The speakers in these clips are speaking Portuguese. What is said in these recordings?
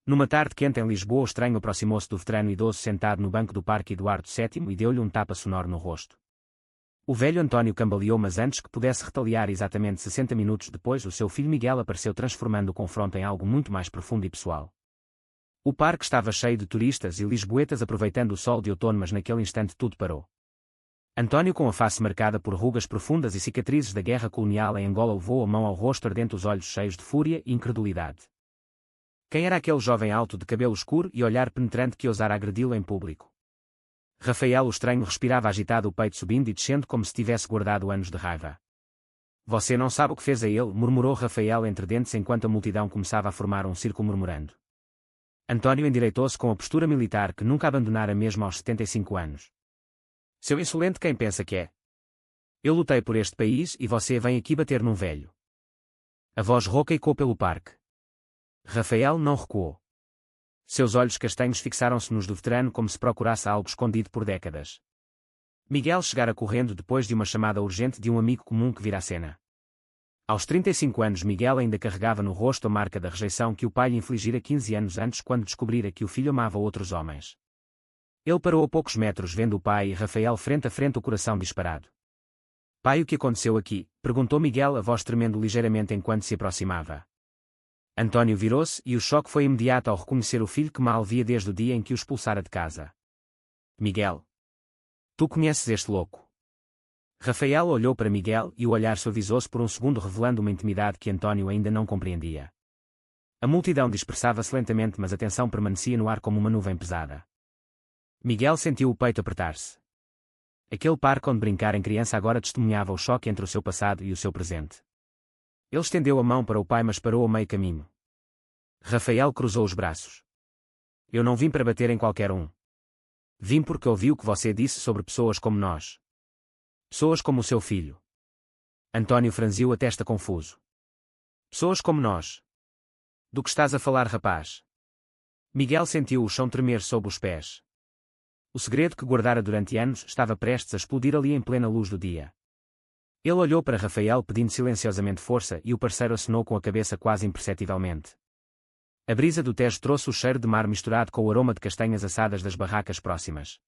Numa tarde quente em Lisboa, o estranho aproximou-se do veterano idoso sentado no banco do Parque Eduardo VII e deu-lhe um tapa sonoro no rosto. O velho António cambaleou, mas antes que pudesse retaliar, exatamente 60 minutos depois, o seu filho Miguel apareceu, transformando o confronto em algo muito mais profundo e pessoal. O parque estava cheio de turistas e lisboetas aproveitando o sol de outono, mas naquele instante tudo parou. António, com a face marcada por rugas profundas e cicatrizes da guerra colonial em Angola, levou a mão ao rosto, ardente, os olhos cheios de fúria e incredulidade. Quem era aquele jovem alto de cabelo escuro e olhar penetrante que ousara agredi-lo em público? Rafael, o estranho, respirava agitado, o peito subindo e descendo como se tivesse guardado anos de raiva. Você não sabe o que fez a ele, murmurou Rafael entre dentes enquanto a multidão começava a formar um círculo murmurando. António endireitou-se com a postura militar que nunca abandonara mesmo aos 75 anos. Seu insolente, quem pensa que é? Eu lutei por este país e você vem aqui bater num velho. A voz rouca ecoou pelo parque. Rafael não recuou. Seus olhos castanhos fixaram-se nos do veterano como se procurasse algo escondido por décadas. Miguel chegara correndo depois de uma chamada urgente de um amigo comum que vira a cena. Aos 35 anos, Miguel ainda carregava no rosto a marca da rejeição que o pai lhe infligira 15 anos antes, quando descobrira que o filho amava outros homens. Ele parou a poucos metros, vendo o pai e Rafael frente a frente, o coração disparado. Pai, o que aconteceu aqui? Perguntou Miguel, a voz tremendo ligeiramente enquanto se aproximava. António virou-se e o choque foi imediato ao reconhecer o filho que mal via desde o dia em que o expulsara de casa. Miguel. Tu conheces este louco? Rafael olhou para Miguel e o olhar suavizou-se por um segundo, revelando uma intimidade que António ainda não compreendia. A multidão dispersava-se lentamente, mas a tensão permanecia no ar como uma nuvem pesada. Miguel sentiu o peito apertar-se. Aquele parque onde brincar em criança agora testemunhava o choque entre o seu passado e o seu presente. Ele estendeu a mão para o pai, mas parou a meio caminho. Rafael cruzou os braços. Eu não vim para bater em qualquer um. Vim porque ouvi o que você disse sobre pessoas como nós. Pessoas como o seu filho. António franziu a testa confuso. Pessoas como nós. Do que estás a falar, rapaz? Miguel sentiu o chão tremer sob os pés. O segredo que guardara durante anos estava prestes a explodir ali em plena luz do dia. Ele olhou para Rafael pedindo silenciosamente força e o parceiro acenou com a cabeça quase imperceptivelmente. A brisa do Tejo trouxe o cheiro de mar misturado com o aroma de castanhas assadas das barracas próximas.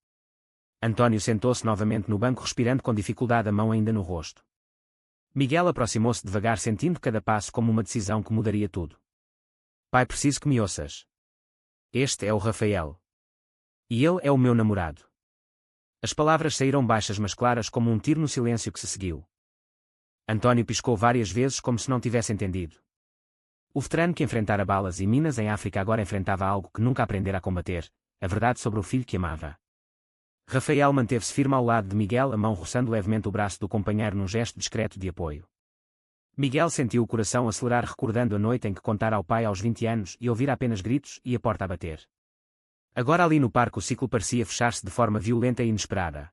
António sentou-se novamente no banco, respirando com dificuldade, a mão ainda no rosto. Miguel aproximou-se devagar, sentindo cada passo como uma decisão que mudaria tudo. Pai, preciso que me ouças. Este é o Rafael. E ele é o meu namorado. As palavras saíram baixas mas claras como um tiro no silêncio que se seguiu. António piscou várias vezes como se não tivesse entendido. O veterano que enfrentara balas e minas em África agora enfrentava algo que nunca aprendera a combater, a verdade sobre o filho que amava. Rafael manteve-se firme ao lado de Miguel, a mão roçando levemente o braço do companheiro num gesto discreto de apoio. Miguel sentiu o coração acelerar, recordando a noite em que contara ao pai aos 20 anos e ouvira apenas gritos e a porta a bater. Agora ali no parque o ciclo parecia fechar-se de forma violenta e inesperada.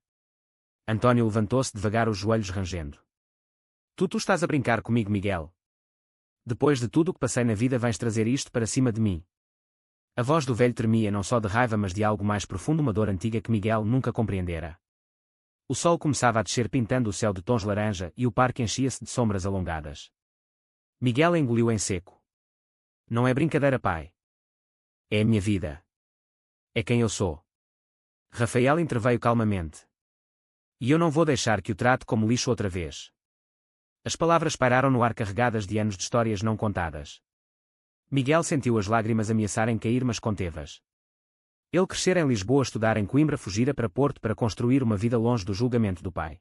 António levantou-se devagar, os joelhos rangendo. Tu estás a brincar comigo, Miguel? Depois de tudo o que passei na vida, vens trazer isto para cima de mim? A voz do velho tremia, não só de raiva mas de algo mais profundo, uma dor antiga que Miguel nunca compreendera. O sol começava a descer, pintando o céu de tons laranja, e o parque enchia-se de sombras alongadas. Miguel engoliu em seco. Não é brincadeira, pai. É a minha vida. É quem eu sou. Rafael interveio calmamente. E eu não vou deixar que o trate como lixo outra vez. As palavras pairaram no ar, carregadas de anos de histórias não contadas. Miguel sentiu as lágrimas ameaçarem cair, mas conteve-as. Ele crescera em Lisboa, estudara em Coimbra, fugira para Porto para construir uma vida longe do julgamento do pai.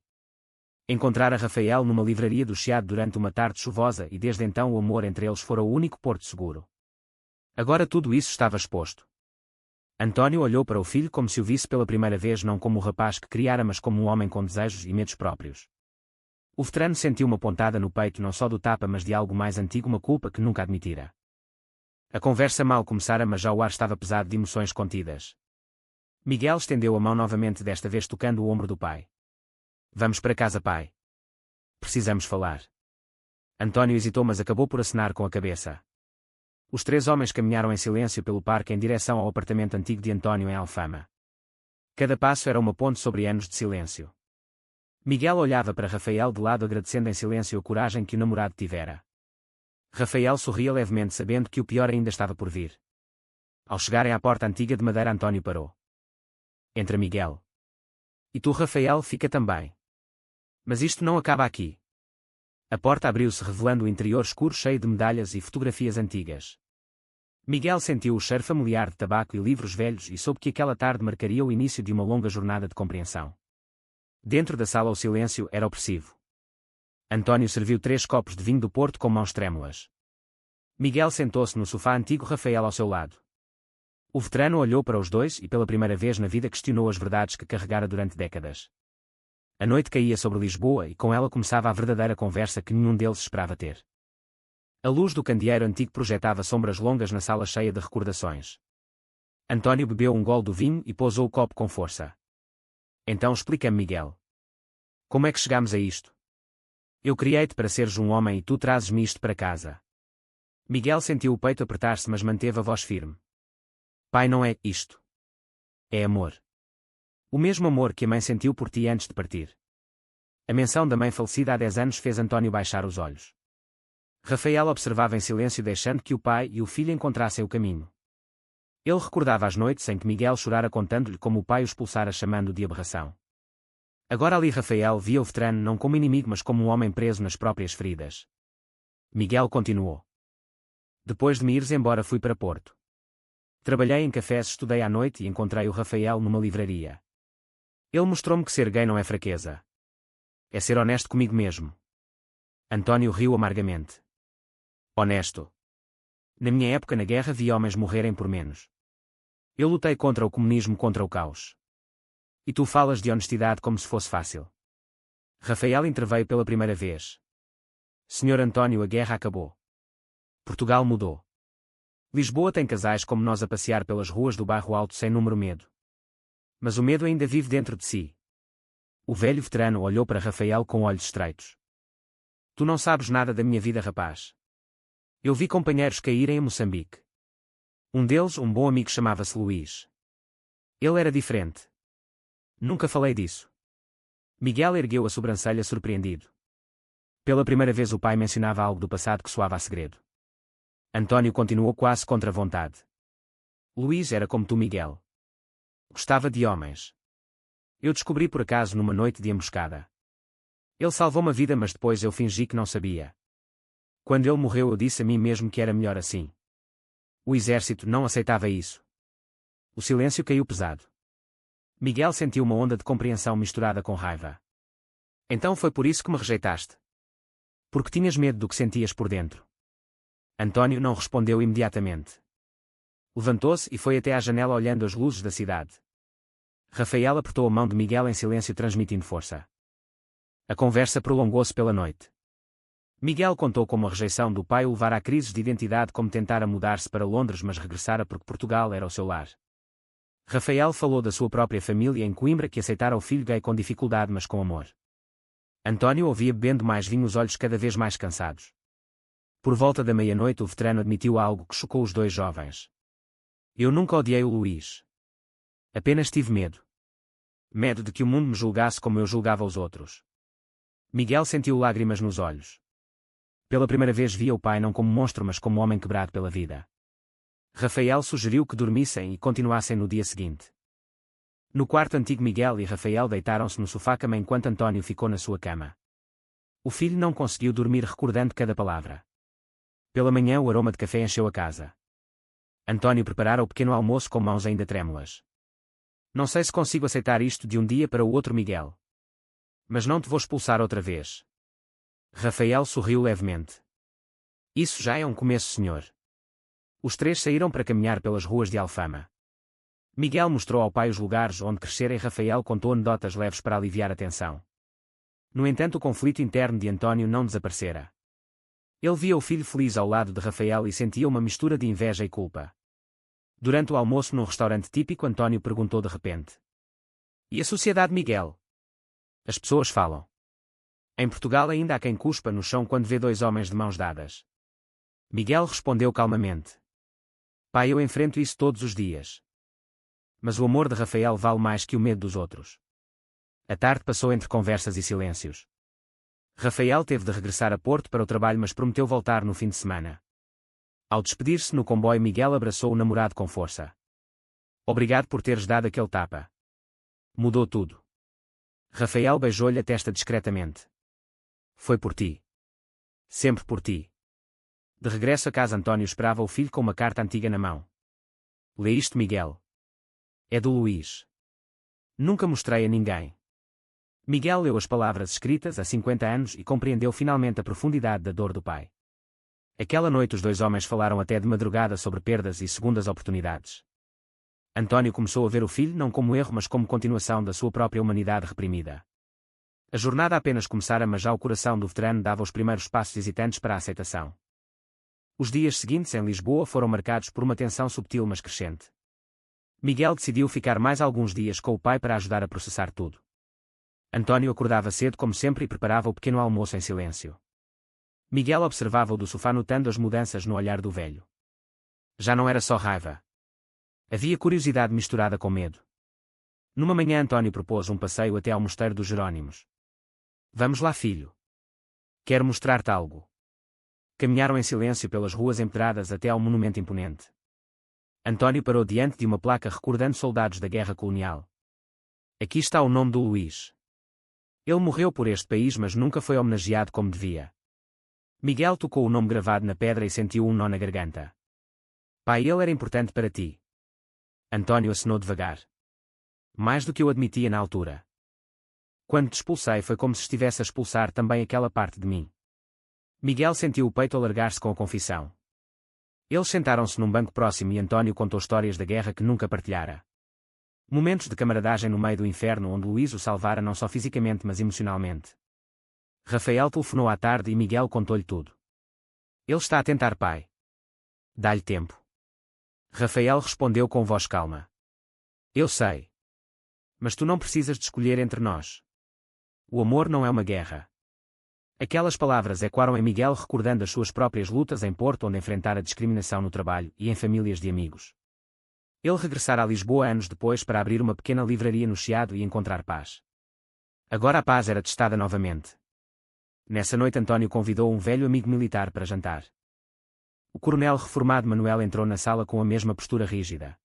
Encontrara Rafael numa livraria do Chiado durante uma tarde chuvosa e desde então o amor entre eles fora o único porto seguro. Agora tudo isso estava exposto. António olhou para o filho como se o visse pela primeira vez, não como o rapaz que criara, mas como um homem com desejos e medos próprios. O veterano sentiu uma pontada no peito, não só do tapa mas de algo mais antigo, uma culpa que nunca admitira. A conversa mal começara, mas já o ar estava pesado de emoções contidas. Miguel estendeu a mão novamente, desta vez tocando o ombro do pai. Vamos para casa, pai. Precisamos falar. António hesitou, mas acabou por acenar com a cabeça. Os três homens caminharam em silêncio pelo parque em direção ao apartamento antigo de António em Alfama. Cada passo era uma ponte sobre anos de silêncio. Miguel olhava para Rafael de lado, agradecendo em silêncio a coragem que o namorado tivera. Rafael sorria levemente, sabendo que o pior ainda estava por vir. Ao chegarem à porta antiga de madeira, António parou. Entra Miguel. E tu, Rafael, fica também. Mas isto não acaba aqui. A porta abriu-se, revelando o interior escuro cheio de medalhas e fotografias antigas. Miguel sentiu o cheiro familiar de tabaco e livros velhos e soube que aquela tarde marcaria o início de uma longa jornada de compreensão. Dentro da sala o silêncio era opressivo. António serviu 3 copos de vinho do Porto com mãos trêmulas. Miguel sentou-se no sofá antigo, Rafael ao seu lado. O veterano olhou para os dois e pela primeira vez na vida questionou as verdades que carregara durante décadas. A noite caía sobre Lisboa e com ela começava a verdadeira conversa que nenhum deles esperava ter. A luz do candeeiro antigo projetava sombras longas na sala cheia de recordações. António bebeu um gole do vinho e pousou o copo com força. Então explica-me, Miguel. Como é que chegamos a isto? Eu criei-te para seres um homem e tu trazes-me isto para casa. Miguel sentiu o peito apertar-se, mas manteve a voz firme. Pai, não é isto. É amor. O mesmo amor que a mãe sentiu por ti antes de partir. A menção da mãe falecida há 10 anos fez António baixar os olhos. Rafael observava em silêncio, deixando que o pai e o filho encontrassem o caminho. Ele recordava as noites em que Miguel chorara contando-lhe como o pai o expulsara, chamando-o de aberração. Agora ali Rafael via o veterano não como inimigo, mas como um homem preso nas próprias feridas. Miguel continuou. Depois de me ires embora fui para Porto. Trabalhei em cafés, estudei à noite e encontrei o Rafael numa livraria. Ele mostrou-me que ser gay não é fraqueza. É ser honesto comigo mesmo. António riu amargamente. Honesto. Na minha época na guerra vi homens morrerem por menos. Eu lutei contra o comunismo, contra o caos. E tu falas de honestidade como se fosse fácil. Rafael interveio pela primeira vez. Senhor António, a guerra acabou. Portugal mudou. Lisboa tem casais como nós a passear pelas ruas do bairro Alto sem número medo. Mas o medo ainda vive dentro de si. O velho veterano olhou para Rafael com olhos estreitos. Tu não sabes nada da minha vida, rapaz. Eu vi companheiros caírem em Moçambique. Um deles, um bom amigo, chamava-se Luís. Ele era diferente. Nunca falei disso. Miguel ergueu a sobrancelha surpreendido. Pela primeira vez o pai mencionava algo do passado que soava a segredo. António continuou quase contra a vontade. Luís era como tu, Miguel. Gostava de homens. Eu descobri por acaso numa noite de emboscada. Ele salvou-me a vida, mas depois eu fingi que não sabia. Quando ele morreu eu disse a mim mesmo que era melhor assim. O exército não aceitava isso. O silêncio caiu pesado. Miguel sentiu uma onda de compreensão misturada com raiva. Então foi por isso que me rejeitaste? Porque tinhas medo do que sentias por dentro? António não respondeu imediatamente. Levantou-se e foi até à janela olhando as luzes da cidade. Rafael apertou a mão de Miguel em silêncio, transmitindo força. A conversa prolongou-se pela noite. Miguel contou como a rejeição do pai o levara a crises de identidade, como tentara mudar-se para Londres mas regressara porque Portugal era o seu lar. Rafael falou da sua própria família em Coimbra, que aceitara o filho gay com dificuldade mas com amor. António ouvia bebendo mais vinho, os olhos cada vez mais cansados. Por volta da meia-noite o veterano admitiu algo que chocou os dois jovens. Eu nunca odiei o Luís. Apenas tive medo. Medo de que o mundo me julgasse como eu julgava os outros. Miguel sentiu lágrimas nos olhos. Pela primeira vez via o pai não como monstro mas como homem quebrado pela vida. Rafael sugeriu que dormissem e continuassem no dia seguinte. No quarto antigo, Miguel e Rafael deitaram-se no sofá-cama enquanto António ficou na sua cama. O filho não conseguiu dormir, recordando cada palavra. Pela manhã o aroma de café encheu a casa. António preparara o pequeno almoço com mãos ainda trêmulas. Não sei se consigo aceitar isto de um dia para o outro, Miguel. Mas não te vou expulsar outra vez. Rafael sorriu levemente. Isso já é um começo, senhor. Os três saíram para caminhar pelas ruas de Alfama. Miguel mostrou ao pai os lugares onde crescera e Rafael contou anedotas leves para aliviar a tensão. No entanto, o conflito interno de António não desaparecera. Ele via o filho feliz ao lado de Rafael e sentia uma mistura de inveja e culpa. Durante o almoço num restaurante típico, António perguntou de repente. E a sociedade, Miguel? As pessoas falam. Em Portugal ainda há quem cuspa no chão quando vê dois homens de mãos dadas. Miguel respondeu calmamente. Pai, eu enfrento isso todos os dias. Mas o amor de Rafael vale mais que o medo dos outros. A tarde passou entre conversas e silêncios. Rafael teve de regressar a Porto para o trabalho, mas prometeu voltar no fim de semana. Ao despedir-se no comboio, Miguel abraçou o namorado com força. Obrigado por teres dado aquele tapa. Mudou tudo. Rafael beijou-lhe a testa discretamente. Foi por ti. Sempre por ti. De regresso a casa, António esperava o filho com uma carta antiga na mão. Lê isto, Miguel. É do Luís. Nunca mostrei a ninguém. Miguel leu as palavras escritas há 50 anos e compreendeu finalmente a profundidade da dor do pai. Aquela noite os dois homens falaram até de madrugada sobre perdas e segundas oportunidades. António começou a ver o filho não como erro, mas como continuação da sua própria humanidade reprimida. A jornada apenas começara, mas já o coração do veterano dava os primeiros passos hesitantes para a aceitação. Os dias seguintes em Lisboa foram marcados por uma tensão subtil mas crescente. Miguel decidiu ficar mais alguns dias com o pai para ajudar a processar tudo. António acordava cedo como sempre e preparava o pequeno almoço em silêncio. Miguel observava-o do sofá, notando as mudanças no olhar do velho. Já não era só raiva. Havia curiosidade misturada com medo. Numa manhã, António propôs um passeio até ao Mosteiro dos Jerónimos. Vamos lá, filho. Quero mostrar-te algo. Caminharam em silêncio pelas ruas empedradas até ao monumento imponente. António parou diante de uma placa recordando soldados da guerra colonial. Aqui está o nome do Luís. Ele morreu por este país, mas nunca foi homenageado como devia. Miguel tocou o nome gravado na pedra e sentiu um nó na garganta. Pai, ele era importante para ti. António acenou devagar. Mais do que eu admitia na altura. Quando te expulsei foi como se estivesse a expulsar também aquela parte de mim. Miguel sentiu o peito alargar-se com a confissão. Eles sentaram-se num banco próximo e António contou histórias da guerra que nunca partilhara. Momentos de camaradagem no meio do inferno onde Luís o salvara não só fisicamente mas emocionalmente. Rafael telefonou à tarde e Miguel contou-lhe tudo. Ele está a tentar, pai. Dá-lhe tempo. Rafael respondeu com voz calma. Eu sei. Mas tu não precisas de escolher entre nós. O amor não é uma guerra. Aquelas palavras ecoaram em Miguel, recordando as suas próprias lutas em Porto, onde enfrentara discriminação no trabalho e em famílias de amigos. Ele regressara a Lisboa anos depois para abrir uma pequena livraria no Chiado e encontrar paz. Agora a paz era testada novamente. Nessa noite António convidou um velho amigo militar para jantar. O coronel reformado Manuel entrou na sala com a mesma postura rígida.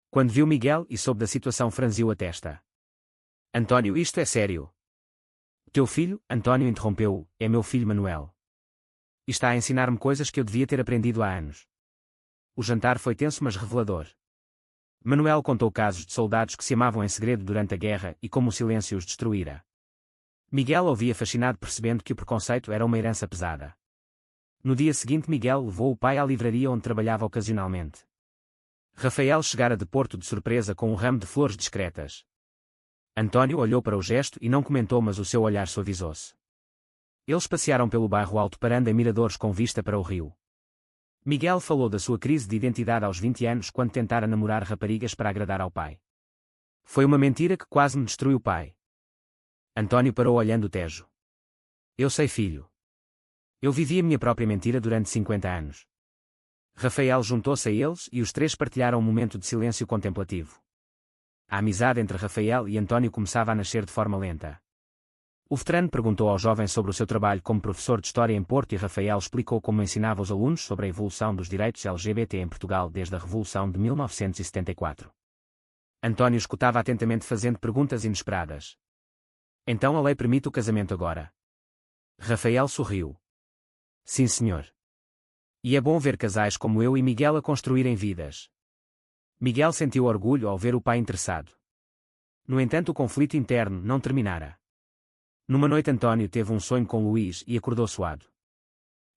Quando viu Miguel e soube da situação, franziu a testa. António, isto é sério. Teu filho, António interrompeu-o, é meu filho Manuel. E está a ensinar-me coisas que eu devia ter aprendido há anos. O jantar foi tenso mas revelador. Manuel contou casos de soldados que se amavam em segredo durante a guerra e como o silêncio os destruíra. Miguel ouvia fascinado, percebendo que o preconceito era uma herança pesada. No dia seguinte Miguel levou o pai à livraria onde trabalhava ocasionalmente. Rafael chegara de Porto de surpresa com um ramo de flores discretas. António olhou para o gesto e não comentou, mas o seu olhar suavizou-se. Eles passearam pelo bairro Alto, parando em miradores com vista para o rio. Miguel falou da sua crise de identidade aos 20 anos quando tentara namorar raparigas para agradar ao pai. Foi uma mentira que quase me destruiu, pai. António parou olhando o Tejo. Eu sei, filho. Eu vivi a minha própria mentira durante 50 anos. Rafael juntou-se a eles e os três partilharam um momento de silêncio contemplativo. A amizade entre Rafael e António começava a nascer de forma lenta. O veterano perguntou ao jovem sobre o seu trabalho como professor de História em Porto e Rafael explicou como ensinava os alunos sobre a evolução dos direitos LGBT em Portugal desde a Revolução de 1974. António escutava atentamente, fazendo perguntas inesperadas. Então a lei permite o casamento agora? Rafael sorriu. Sim, senhor. E é bom ver casais como eu e Miguel a construírem vidas. Miguel sentiu orgulho ao ver o pai interessado. No entanto, o conflito interno não terminara. Numa noite António teve um sonho com Luís e acordou suado.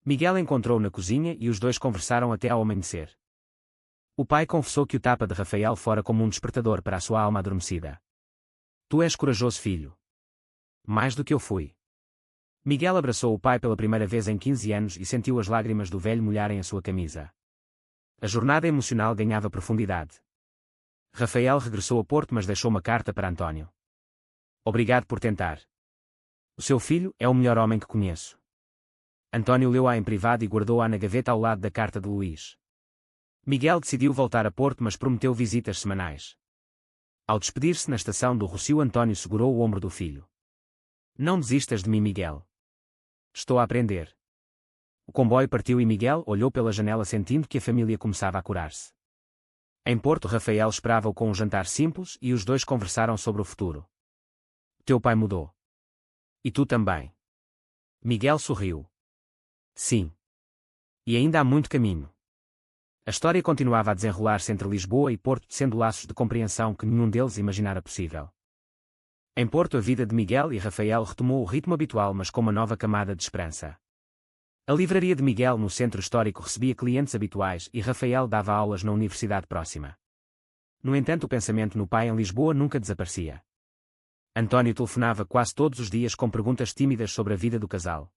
Miguel encontrou-o na cozinha e os dois conversaram até ao amanhecer. O pai confessou que o tapa de Rafael fora como um despertador para a sua alma adormecida. Tu és corajoso, filho. Mais do que eu fui. Miguel abraçou o pai pela primeira vez em 15 anos e sentiu as lágrimas do velho molharem a sua camisa. A jornada emocional ganhava profundidade. Rafael regressou a Porto, mas deixou uma carta para António. Obrigado por tentar. O seu filho é o melhor homem que conheço. António leu-a em privado e guardou-a na gaveta ao lado da carta de Luís. Miguel decidiu voltar a Porto, mas prometeu visitas semanais. Ao despedir-se na estação do Rossio, António segurou o ombro do filho. Não desistas de mim, Miguel. Estou a aprender. O comboio partiu e Miguel olhou pela janela sentindo que a família começava a curar-se. Em Porto, Rafael esperava-o com um jantar simples e os dois conversaram sobre o futuro. Teu pai mudou. E tu também. Miguel sorriu. Sim. E ainda há muito caminho. A história continuava a desenrolar-se entre Lisboa e Porto, tecendo laços de compreensão que nenhum deles imaginara possível. Em Porto, a vida de Miguel e Rafael retomou o ritmo habitual, mas com uma nova camada de esperança. A livraria de Miguel no centro histórico recebia clientes habituais e Rafael dava aulas na universidade próxima. No entanto, o pensamento no pai em Lisboa nunca desaparecia. António telefonava quase todos os dias com perguntas tímidas sobre a vida do casal.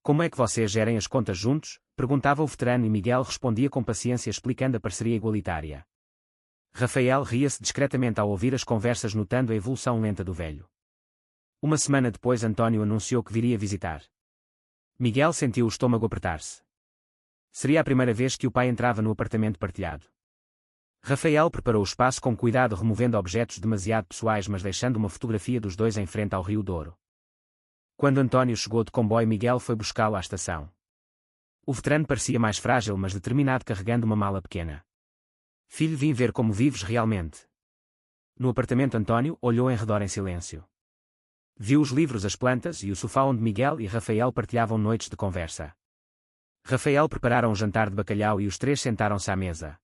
Como é que vocês gerem as contas juntos? Perguntava o veterano e Miguel respondia com paciência explicando a parceria igualitária. Rafael ria-se discretamente ao ouvir as conversas, notando a evolução lenta do velho. Uma semana depois, António anunciou que viria visitar. Miguel sentiu o estômago apertar-se. Seria a primeira vez que o pai entrava no apartamento partilhado. Rafael preparou o espaço com cuidado, removendo objetos demasiado pessoais, mas deixando uma fotografia dos dois em frente ao Rio Douro. Quando António chegou de comboio, Miguel foi buscá-lo à estação. O veterano parecia mais frágil, mas determinado, carregando uma mala pequena. Filho, vim ver como vives realmente. No apartamento, António olhou em redor em silêncio. Viu os livros, as plantas e o sofá onde Miguel e Rafael partilhavam noites de conversa. Rafael preparara um jantar de bacalhau e os três sentaram-se à mesa.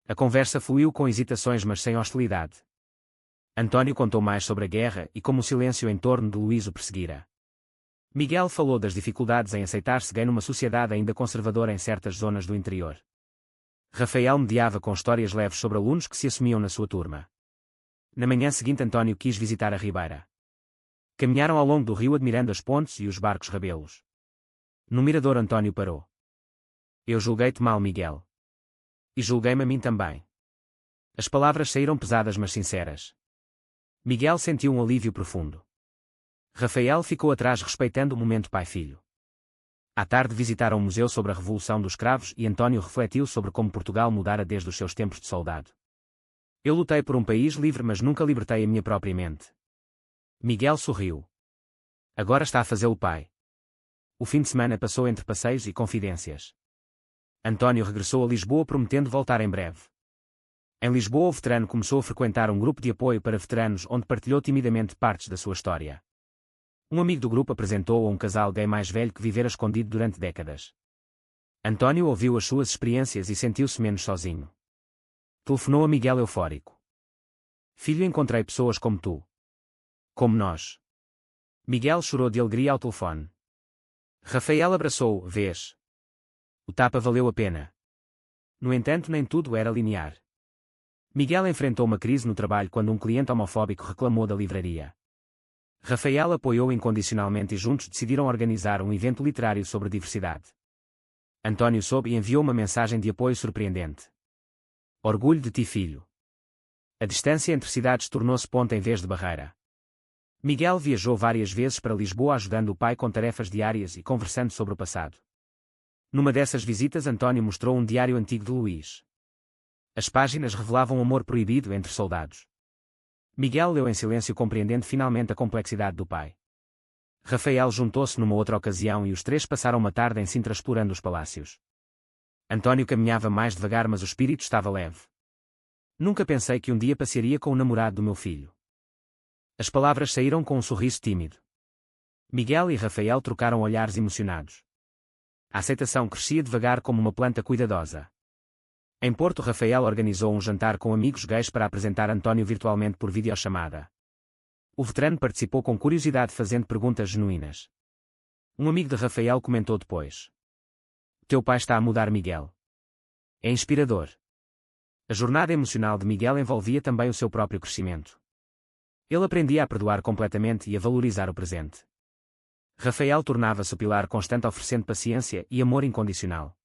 A conversa fluiu com hesitações, mas sem hostilidade. António contou mais sobre a guerra e como o silêncio em torno de Luís o perseguira. Miguel falou das dificuldades em aceitar-se gay numa sociedade ainda conservadora em certas zonas do interior. Rafael mediava com histórias leves sobre alunos que se assumiam na sua turma. Na manhã seguinte, António quis visitar a Ribeira. Caminharam ao longo do rio admirando as pontes e os barcos rabelos. No mirador, António parou. Eu julguei-te mal, Miguel. E julguei-me a mim também. As palavras saíram pesadas, mas sinceras. Miguel sentiu um alívio profundo. Rafael ficou atrás, respeitando o momento pai-filho. À tarde visitaram um museu sobre a Revolução dos Cravos e António refletiu sobre como Portugal mudara desde os seus tempos de soldado. Eu lutei por um país livre, mas nunca libertei a minha própria mente. Miguel sorriu. Agora está a fazê-lo pai. O fim de semana passou entre passeios e confidências. António regressou a Lisboa prometendo voltar em breve. Em Lisboa, o veterano começou a frequentar um grupo de apoio para veteranos onde partilhou timidamente partes da sua história. Um amigo do grupo apresentou-o a um casal gay mais velho que vivera escondido durante décadas. António ouviu as suas experiências e sentiu-se menos sozinho. Telefonou a Miguel eufórico. Filho, encontrei pessoas como tu. Como nós. Miguel chorou de alegria ao telefone. Rafael abraçou-o, vês. O tapa valeu a pena. No entanto, nem tudo era linear. Miguel enfrentou uma crise no trabalho quando um cliente homofóbico reclamou da livraria. Rafael apoiou incondicionalmente e juntos decidiram organizar um evento literário sobre diversidade. António soube e enviou uma mensagem de apoio surpreendente. Orgulho de ti, filho. A distância entre cidades tornou-se ponte em vez de barreira. Miguel viajou várias vezes para Lisboa ajudando o pai com tarefas diárias e conversando sobre o passado. Numa dessas visitas, António mostrou um diário antigo de Luís. As páginas revelavam um amor proibido entre soldados. Miguel leu em silêncio, compreendendo finalmente a complexidade do pai. Rafael juntou-se numa outra ocasião e os três passaram uma tarde em Sintra explorando os palácios. António caminhava mais devagar, mas o espírito estava leve. Nunca pensei que um dia passearia com o namorado do meu filho. As palavras saíram com um sorriso tímido. Miguel e Rafael trocaram olhares emocionados. A aceitação crescia devagar como uma planta cuidadosa. Em Porto, Rafael organizou um jantar com amigos gays para apresentar António virtualmente por videochamada. O veterano participou com curiosidade, fazendo perguntas genuínas. Um amigo de Rafael comentou depois. Teu pai está a mudar, Miguel. É inspirador. A jornada emocional de Miguel envolvia também o seu próprio crescimento. Ele aprendia a perdoar completamente e a valorizar o presente. Rafael tornava-se o pilar constante, oferecendo paciência e amor incondicional.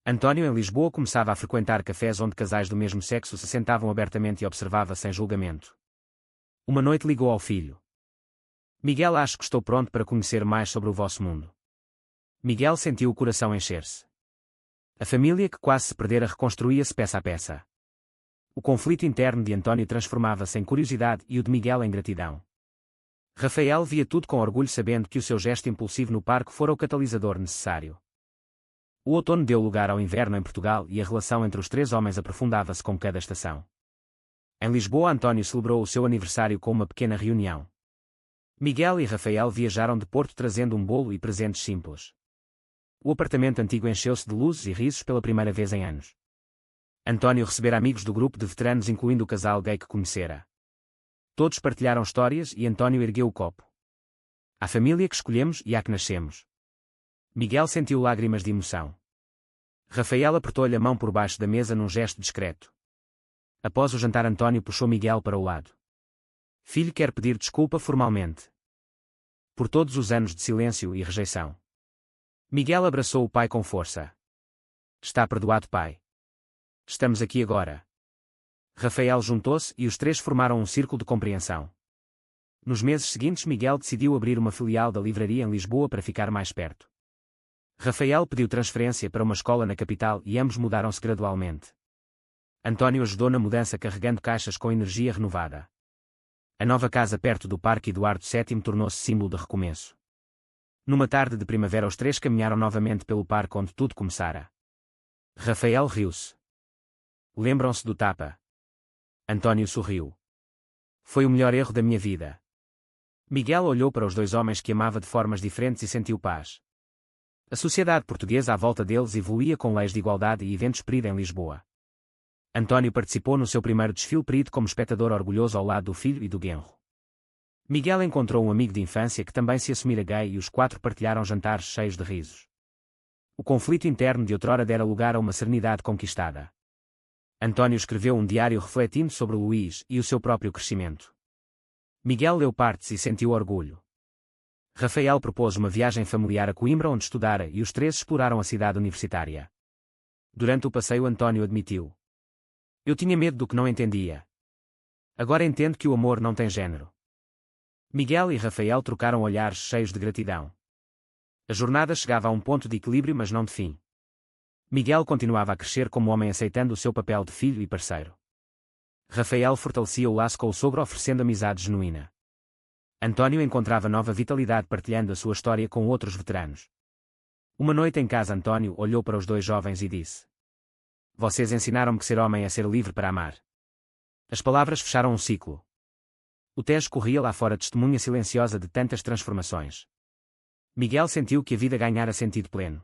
António, em Lisboa, começava a frequentar cafés onde casais do mesmo sexo se sentavam abertamente e observava sem julgamento. Uma noite ligou ao filho. Miguel, acho que estou pronto para conhecer mais sobre o vosso mundo. Miguel sentiu o coração encher-se. A família que quase se perdera reconstruía-se peça a peça. O conflito interno de António transformava-se em curiosidade e o de Miguel em gratidão. Rafael via tudo com orgulho, sabendo que o seu gesto impulsivo no parque fora o catalisador necessário. O outono deu lugar ao inverno em Portugal e a relação entre os três homens aprofundava-se com cada estação. Em Lisboa, António celebrou o seu aniversário com uma pequena reunião. Miguel e Rafael viajaram de Porto trazendo um bolo e presentes simples. O apartamento antigo encheu-se de luzes e risos pela primeira vez em anos. António recebera amigos do grupo de veteranos, incluindo o casal gay que conhecera. Todos partilharam histórias e António ergueu o copo. À família que escolhemos e à que nascemos. Miguel sentiu lágrimas de emoção. Rafael apertou-lhe a mão por baixo da mesa num gesto discreto. Após o jantar, António puxou Miguel para o lado. Filho, quer pedir desculpa formalmente por todos os anos de silêncio e rejeição. Miguel abraçou o pai com força. Está perdoado, pai. Estamos aqui agora. Rafael juntou-se e os três formaram um círculo de compreensão. Nos meses seguintes, Miguel decidiu abrir uma filial da livraria em Lisboa para ficar mais perto. Rafael pediu transferência para uma escola na capital e ambos mudaram-se gradualmente. António ajudou na mudança carregando caixas com energia renovada. A nova casa perto do Parque Eduardo VII tornou-se símbolo de recomeço. Numa tarde de primavera, os três caminharam novamente pelo parque onde tudo começara. Rafael riu-se. Lembram-se do tapa? António sorriu. Foi o melhor erro da minha vida. Miguel olhou para os dois homens que amava de formas diferentes e sentiu paz. A sociedade portuguesa à volta deles evoluía com leis de igualdade e eventos PRID em Lisboa. António participou no seu primeiro desfile PRID como espectador orgulhoso ao lado do filho e do genro. Miguel encontrou um amigo de infância que também se assumira gay e os quatro partilharam jantares cheios de risos. O conflito interno de outrora dera lugar a uma serenidade conquistada. António escreveu um diário refletindo sobre Luís e o seu próprio crescimento. Miguel leu partes e sentiu orgulho. Rafael propôs uma viagem familiar a Coimbra, onde estudara, e os três exploraram a cidade universitária. Durante o passeio, António admitiu: eu tinha medo do que não entendia. Agora entendo que o amor não tem género. Miguel e Rafael trocaram olhares cheios de gratidão. A jornada chegava a um ponto de equilíbrio, mas não de fim. Miguel continuava a crescer como homem, aceitando o seu papel de filho e parceiro. Rafael fortalecia o laço com o sogro, oferecendo amizade genuína. António encontrava nova vitalidade partilhando a sua história com outros veteranos. Uma noite em casa, António olhou para os dois jovens e disse: vocês ensinaram-me que ser homem é ser livre para amar. As palavras fecharam um ciclo. O Tejo corria lá fora, testemunha silenciosa de tantas transformações. Miguel sentiu que a vida ganhara sentido pleno.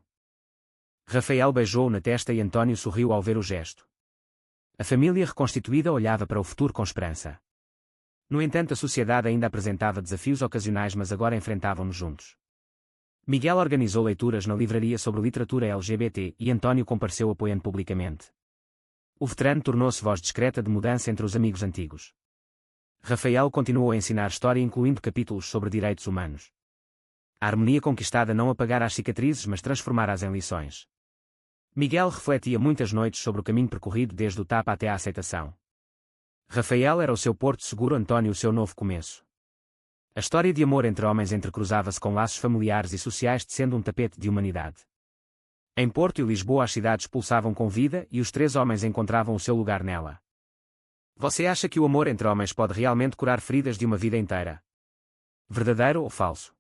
Rafael beijou-o na testa e António sorriu ao ver o gesto. A família reconstituída olhava para o futuro com esperança. No entanto, a sociedade ainda apresentava desafios ocasionais, mas agora enfrentavam-nos juntos. Miguel organizou leituras na livraria sobre literatura LGBT e António compareceu apoiando publicamente. O veterano tornou-se voz discreta de mudança entre os amigos antigos. Rafael continuou a ensinar história, incluindo capítulos sobre direitos humanos. A harmonia conquistada não apagara as cicatrizes, mas transformara-as em lições. Miguel refletia muitas noites sobre o caminho percorrido desde o tapa até à aceitação. Rafael era o seu porto seguro, António o seu novo começo. A história de amor entre homens entrecruzava-se com laços familiares e sociais, tecendo um tapete de humanidade. Em Porto e Lisboa as cidades pulsavam com vida e os três homens encontravam o seu lugar nela. Você acha que o amor entre homens pode realmente curar feridas de uma vida inteira? Verdadeiro ou falso?